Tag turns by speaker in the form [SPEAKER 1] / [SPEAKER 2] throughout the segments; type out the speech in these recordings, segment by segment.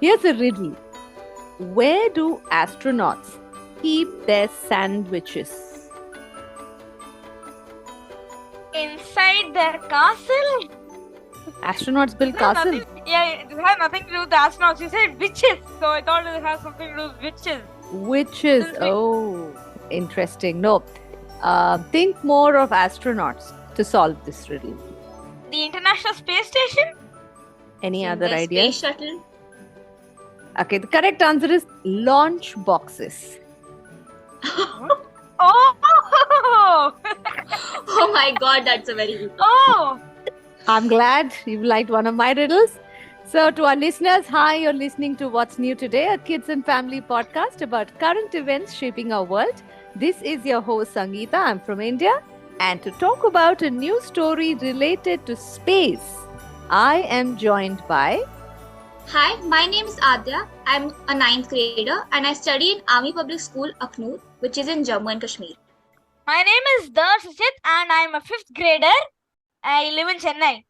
[SPEAKER 1] Here's a riddle. Where do astronauts keep their sandwiches?
[SPEAKER 2] Inside their castle?
[SPEAKER 1] Astronauts build
[SPEAKER 2] No,
[SPEAKER 1] castle.
[SPEAKER 2] nothing. Yeah, it has nothing to do with the astronauts. You said witches, so I thought it has something to do with witches.
[SPEAKER 1] Witches.
[SPEAKER 2] Since we-
[SPEAKER 1] Oh, interesting. No. Think more of astronauts to solve this riddle.
[SPEAKER 2] The International Space Station?
[SPEAKER 1] Any
[SPEAKER 3] In
[SPEAKER 1] other
[SPEAKER 3] the
[SPEAKER 1] idea?
[SPEAKER 3] space shuttle.
[SPEAKER 1] Okay, the correct answer is launch boxes.
[SPEAKER 2] Oh!
[SPEAKER 3] Oh my god, that's a very good one.
[SPEAKER 2] Oh!
[SPEAKER 1] I'm glad you liked one of my riddles. So, to our listeners, hi, you're listening to What's New Today, a kids and family podcast about current events shaping our world. This is your host, Sangeeta. I'm from India. And to talk about a new story related to space, I am joined by.
[SPEAKER 3] Hi, my name is Adya. I'm a 9th grader and I study in Army Public School, Akhnoor, which is in Jammu and Kashmir.
[SPEAKER 2] My name is Darshit and I'm a 5th grader. I live in Chennai.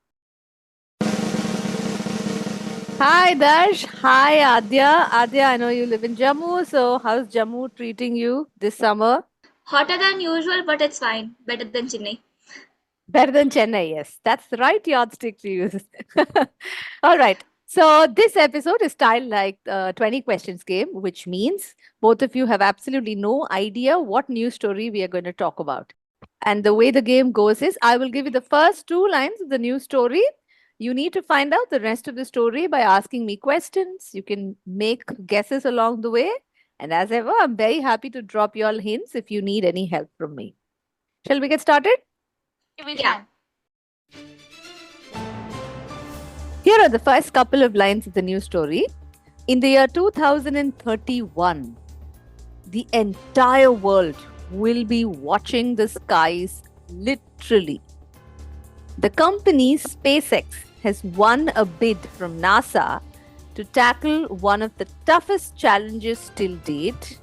[SPEAKER 1] Hi, Darsh. Hi, Adya. Adya, I know you live in Jammu. So, how's Jammu treating you this summer?
[SPEAKER 3] Hotter than usual, but it's fine. Better than Chennai.
[SPEAKER 1] Better than Chennai, yes. That's the right yardstick to use. All right. So this episode is styled like 20 questions game, which means both of you have absolutely no idea what news story we are going to talk about. And the way the game goes is I will give you the first two lines of the news story. You need to find out the rest of the story by asking me questions. You can make guesses along the way. And as ever, I'm very happy to drop you all hints if you need any help from me. Shall we get started?
[SPEAKER 2] We
[SPEAKER 3] Yeah.
[SPEAKER 2] can.
[SPEAKER 1] Here are the first couple of lines of the news story. In the year 2031, the entire world will be watching the skies literally. The company SpaceX has won a bid from NASA to tackle one of the toughest challenges till date,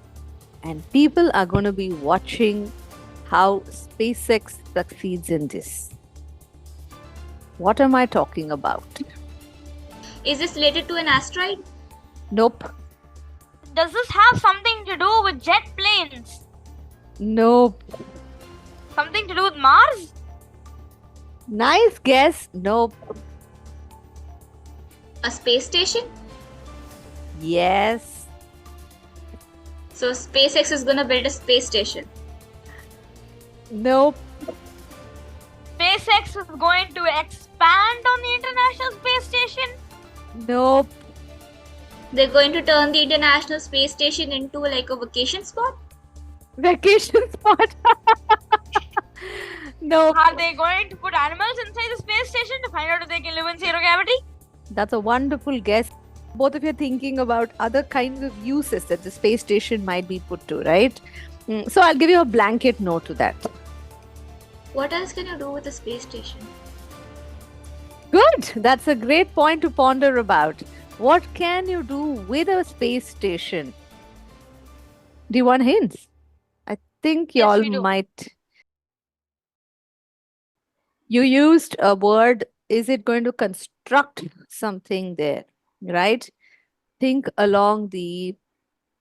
[SPEAKER 1] and people are going to be watching how SpaceX succeeds in this. What am I talking about?
[SPEAKER 3] Is this related to an asteroid?
[SPEAKER 1] Nope.
[SPEAKER 2] Does this have something to do with jet planes?
[SPEAKER 1] Nope.
[SPEAKER 2] Something to do with Mars?
[SPEAKER 1] Nice guess. Nope.
[SPEAKER 3] A space station?
[SPEAKER 1] Yes.
[SPEAKER 3] So SpaceX is gonna build a space station.
[SPEAKER 1] Nope.
[SPEAKER 2] SpaceX is going to expand on the International Space Station?
[SPEAKER 1] Nope.
[SPEAKER 3] They're going to turn the International Space Station into like a vacation spot?
[SPEAKER 1] Vacation spot. Nope.
[SPEAKER 2] Are they going to put animals inside the space station to find out if they can live in zero gravity?
[SPEAKER 1] That's a wonderful guess. Both of you are thinking about other kinds of uses that the space station might be put to, right? So I'll give you a blanket no to that.
[SPEAKER 3] What else can you do with a space station?
[SPEAKER 1] Good. That's a great point to ponder about. What can you do with a space station? Do you want hints? I think you
[SPEAKER 2] Yes,
[SPEAKER 1] all
[SPEAKER 2] we do.
[SPEAKER 1] might. You used a word, is it going to construct something there, right? Think along the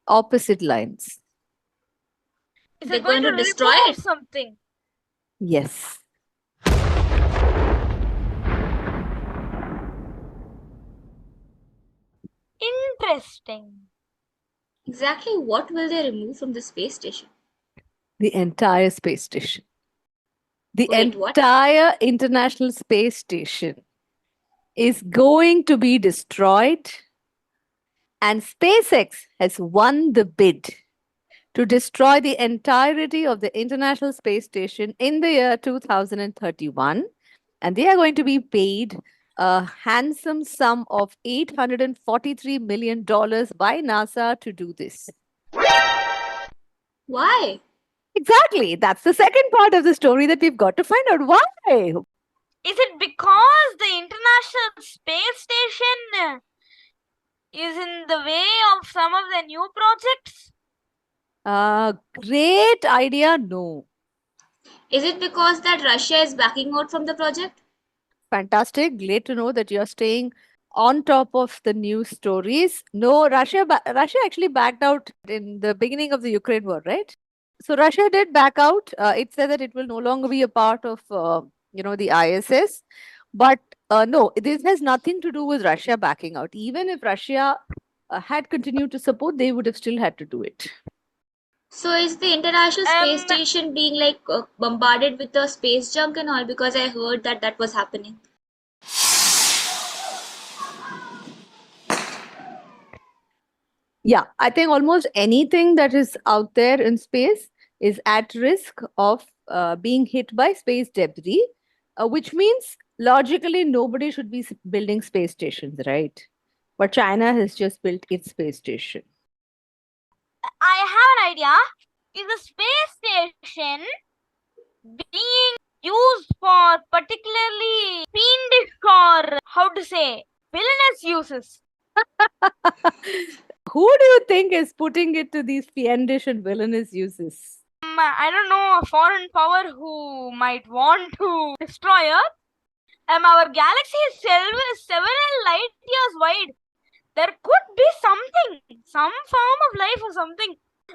[SPEAKER 1] opposite lines.
[SPEAKER 2] Is
[SPEAKER 3] They're
[SPEAKER 2] it going
[SPEAKER 3] going
[SPEAKER 2] to
[SPEAKER 3] to destroy
[SPEAKER 2] remove
[SPEAKER 3] it?
[SPEAKER 2] something?
[SPEAKER 1] Yes.
[SPEAKER 2] Interesting.
[SPEAKER 3] Exactly what will they remove from the space station?
[SPEAKER 1] The entire space station. The
[SPEAKER 3] Wait, what?
[SPEAKER 1] entire International Space Station is going to be destroyed, and SpaceX has won the bid to destroy the entirety of the International Space Station in the year 2031, and they are going to be paid a handsome sum of $843 million by NASA to do this.
[SPEAKER 3] Why?
[SPEAKER 1] Exactly. That's the second part of the story that we've got to find out why.
[SPEAKER 2] Is it because the International Space Station is in the way of some of the new projects?
[SPEAKER 1] Great idea. No.
[SPEAKER 3] Is it because that Russia is backing out from the project?
[SPEAKER 1] Fantastic. Great to know that you're staying on top of the news stories. No, Russia actually backed out in the beginning of the Ukraine war, right? So Russia did back out. It said that it will no longer be a part of, the ISS. But no, this has nothing to do with Russia backing out. Even if Russia had continued to support, they would have still had to do it.
[SPEAKER 3] So is the International Space
[SPEAKER 2] Um,
[SPEAKER 3] Station being like bombarded with the space junk and all? Because I heard that that was happening.
[SPEAKER 1] Yeah, I think almost anything that is out there in space is at risk of being hit by space debris, which means logically nobody should be building space stations, right? But China has just built its space station.
[SPEAKER 2] I have an idea. Is the space station being used for particularly fiendish or how to say villainous uses?
[SPEAKER 1] Who do you think is putting it to these fiendish and villainous uses?
[SPEAKER 2] I don't know, a foreign power who might want to destroy Earth. Our galaxy is several light years wide. There could be something, some form of life or something.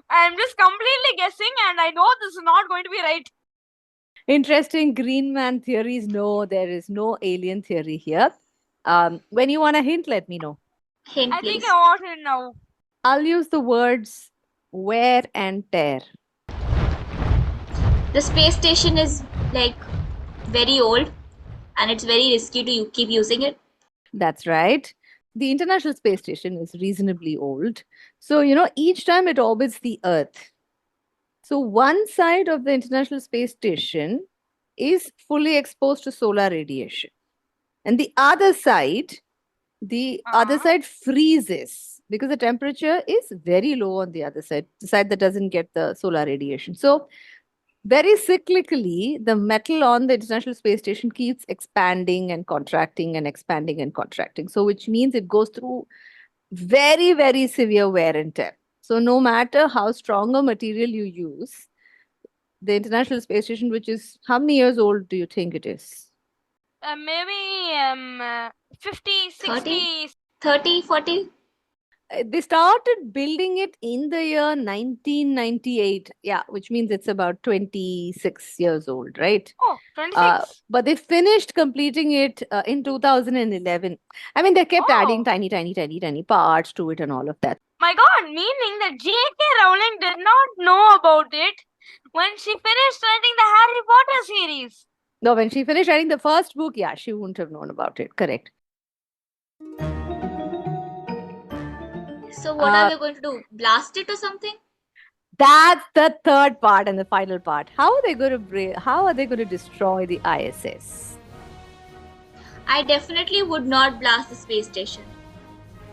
[SPEAKER 2] I'm just completely guessing, and I know this is not going to be right.
[SPEAKER 1] Interesting green man theories. No, there is no alien theory here. When you want a hint, let me know.
[SPEAKER 3] Hint,
[SPEAKER 2] I think
[SPEAKER 3] please.
[SPEAKER 2] I want it now.
[SPEAKER 1] I'll use the words wear and tear.
[SPEAKER 3] The space station is like very old and it's very risky to keep using it.
[SPEAKER 1] That's right. The International Space Station is reasonably old. So, each time it orbits the Earth. So, one side of the International Space Station is fully exposed to solar radiation. And the other side, freezes because the temperature is very low on the other side, the side that doesn't get the solar radiation. So, very cyclically, the metal on the International Space Station keeps expanding and contracting and expanding and contracting. So, which means it goes through very, very severe wear and tear. So, no matter how strong a material you use, the International Space Station, which is how many years old do you think it is?
[SPEAKER 2] Maybe 50, 60.
[SPEAKER 3] 30, 40?
[SPEAKER 1] They started building it in the year 1998. Yeah, which means it's about 26 years old, right?
[SPEAKER 2] Oh, 26.
[SPEAKER 1] But they finished completing it in 2011. I mean, they kept adding tiny parts to it and all of that.
[SPEAKER 2] My God, meaning that J.K. Rowling did not know about it when she finished writing the Harry Potter series.
[SPEAKER 1] No, when she finished writing the first book, yeah, she wouldn't have known about it. Correct.
[SPEAKER 3] So what are they going to do? Blast it or something?
[SPEAKER 1] That's the third part and the final part. How are they going to destroy the ISS?
[SPEAKER 3] I definitely would not blast the space station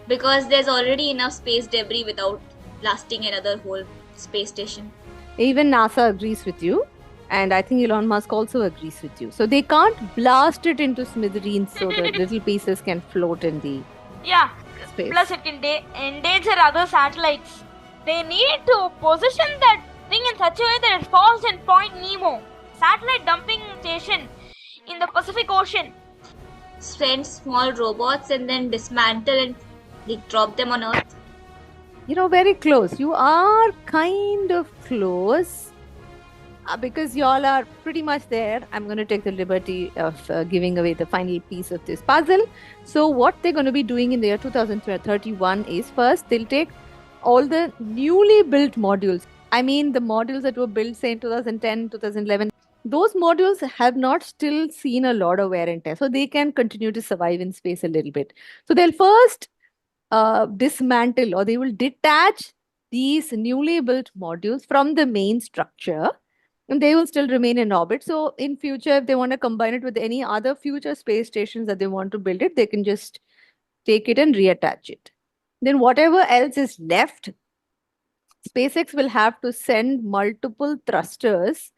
[SPEAKER 3] because there's already enough space debris without blasting another whole space station.
[SPEAKER 1] Even NASA agrees with you. And I think Elon Musk also agrees with you. So they can't blast it into smithereens so that little pieces can float in the space.
[SPEAKER 2] Plus it can endanger other satellites. They need to position that thing in such a way that it falls in Point Nemo, satellite dumping station in the Pacific Ocean.
[SPEAKER 3] Send small robots and then dismantle and drop them on Earth.
[SPEAKER 1] Very close. You are kind of close. Because y'all are pretty much there, I'm going to take the liberty of giving away the final piece of this puzzle. So what they're going to be doing in the year 2031 is first, they'll take all the newly built modules. I mean, the modules that were built, say, in 2010, 2011, those modules have not still seen a lot of wear and tear. So they can continue to survive in space a little bit. So they'll first dismantle, or they will detach these newly built modules from the main structure. And they will still remain in orbit. So in future, if they want to combine it with any other future space stations that they want to build it, they can just take it and reattach it. Then whatever else is left, SpaceX will have to send multiple thrusters,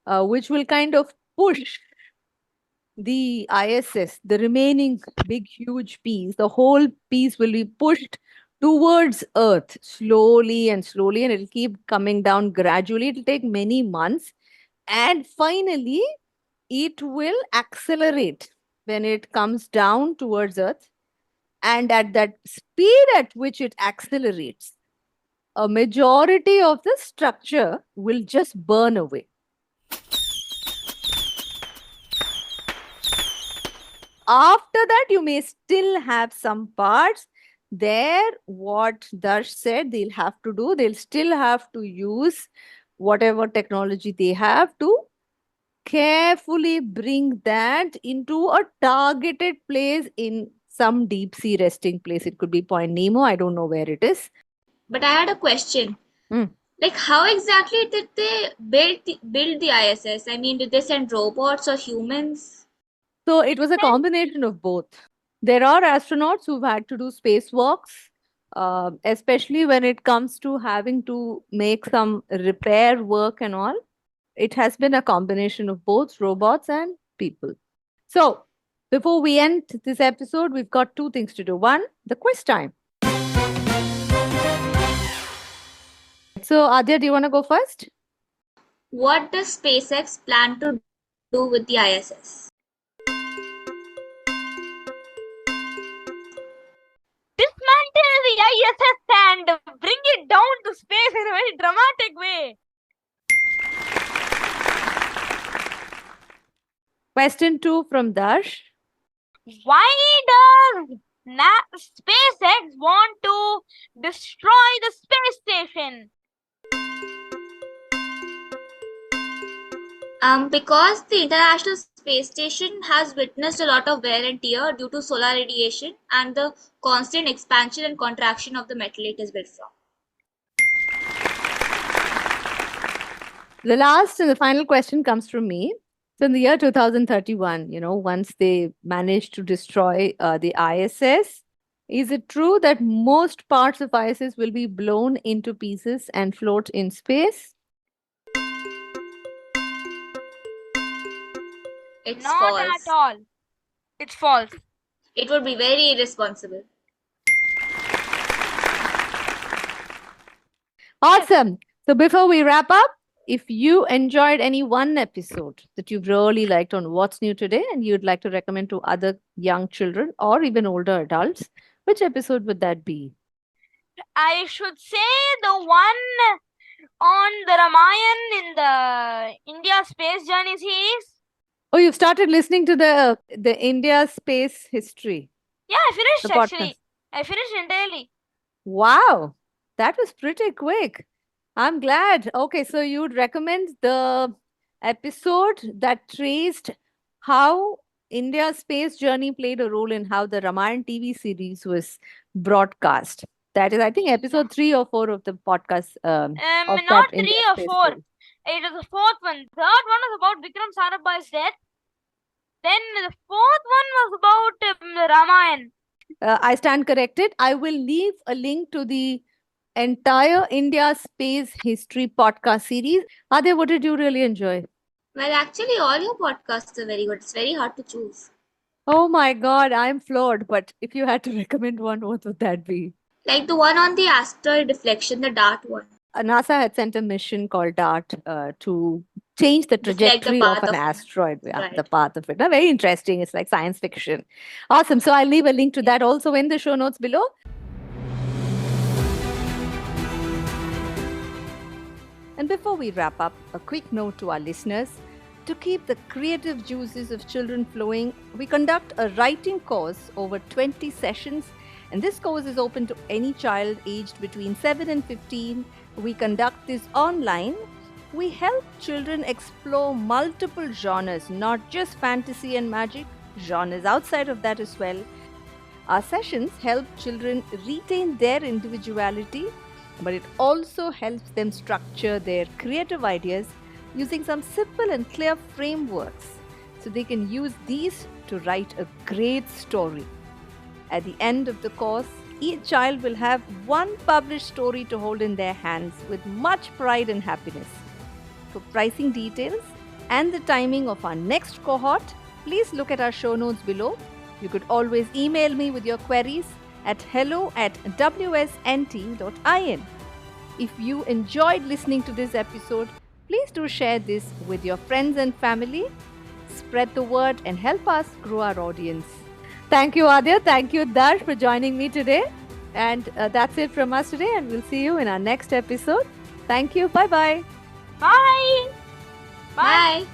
[SPEAKER 1] which will kind of push the ISS, the remaining big, huge piece, the whole piece will be pushed towards Earth slowly, and it'll keep coming down gradually. It'll take many months. And finally, it will accelerate when it comes down towards Earth. And at that speed at which it accelerates, a majority of the structure will just burn away. After that, you may still have some parts. There, what Darsh said, they'll still have to use whatever technology they have to carefully bring that into a targeted place in some deep sea resting place. It could be Point Nemo. I don't know where it is.
[SPEAKER 3] But I had a question.
[SPEAKER 1] Hmm.
[SPEAKER 3] Like, how exactly did they build the ISS? I mean, did they send robots or humans?
[SPEAKER 1] So it was a combination of both. There are astronauts who've had to do spacewalks, especially when it comes to having to make some repair work and all. It has been a combination of both robots and people. So before we end this episode, we've got two things to do. One, the quiz time. So Adya, do you want to go first?
[SPEAKER 3] What does SpaceX plan to do with the ISS?
[SPEAKER 2] Dismantle the ISS and bring it down to space in a very dramatic way.
[SPEAKER 1] Question 2 from Darsh.
[SPEAKER 2] Why does SpaceX want to destroy the space station?
[SPEAKER 3] Because the International Space Station has witnessed a lot of wear and tear due to solar radiation and the constant expansion and contraction of the metal it is built from.
[SPEAKER 1] The last and the final question comes from me. So in the year 2031, once they manage to destroy the ISS, is it true that most parts of ISS will be blown into pieces and float in space?
[SPEAKER 3] It's
[SPEAKER 2] Not
[SPEAKER 3] false.
[SPEAKER 2] at all. It's false.
[SPEAKER 3] It would be very irresponsible.
[SPEAKER 1] Awesome. So before we wrap up, if you enjoyed any one episode that you've really liked on What's New Today and you'd like to recommend to other young children or even older adults, which episode would that be?
[SPEAKER 2] I should say the one on the Ramayan in the India Space Journey series.
[SPEAKER 1] Oh, you've started listening to the India space history.
[SPEAKER 2] Yeah, I finished
[SPEAKER 1] The podcast.
[SPEAKER 2] actually. I finished entirely.
[SPEAKER 1] Wow, that was pretty quick. I'm glad. Okay, so you'd recommend the episode that traced how India's space journey played a role in how the Ramayan TV series was broadcast. That is, I think, episode 3 or 4 of the podcast. Of
[SPEAKER 2] Not
[SPEAKER 1] that
[SPEAKER 2] 3
[SPEAKER 1] India
[SPEAKER 2] or
[SPEAKER 1] space
[SPEAKER 2] 4.
[SPEAKER 1] story.
[SPEAKER 2] It is the fourth one. Third one was about Vikram Sarabhai's death. Then the fourth one was about Ramayan.
[SPEAKER 1] I stand corrected. I will leave a link to the entire India space history podcast series. Adya, what did you really enjoy?
[SPEAKER 3] Well, actually, all your podcasts are very good. It's very hard to choose.
[SPEAKER 1] Oh my God, I'm floored. But if you had to recommend one, what would that be?
[SPEAKER 3] Like the one on the asteroid deflection, the DART one.
[SPEAKER 1] NASA had sent a mission called DART to change the
[SPEAKER 3] Deflect the
[SPEAKER 1] trajectory of
[SPEAKER 3] path
[SPEAKER 1] an
[SPEAKER 3] of-
[SPEAKER 1] asteroid, the
[SPEAKER 3] right.
[SPEAKER 1] path of it. Very interesting. It's like science fiction. Awesome. So I'll leave a link to that also in the show notes below. And before we wrap up, a quick note to our listeners. To keep the creative juices of children flowing, we conduct a writing course over 20 sessions. And this course is open to any child aged between 7 and 15. We conduct this online. We help children explore multiple genres, not just fantasy and magic, genres outside of that as well. Our sessions help children retain their individuality, but it also helps them structure their creative ideas using some simple and clear frameworks so they can use these to write a great story. At the end of the course, each child will have one published story to hold in their hands with much pride and happiness. For pricing details and the timing of our next cohort, please look at our show notes below. You could always email me with your queries at hello@wsnt.in. If you enjoyed listening to this episode, please do share this with your friends and family. Spread the word and help us grow our audience. Thank you, Adya. Thank you, Darsh, for joining me today. And that's it from us today. And we'll see you in our next episode. Thank you. Bye-bye.
[SPEAKER 2] Bye.
[SPEAKER 3] Bye.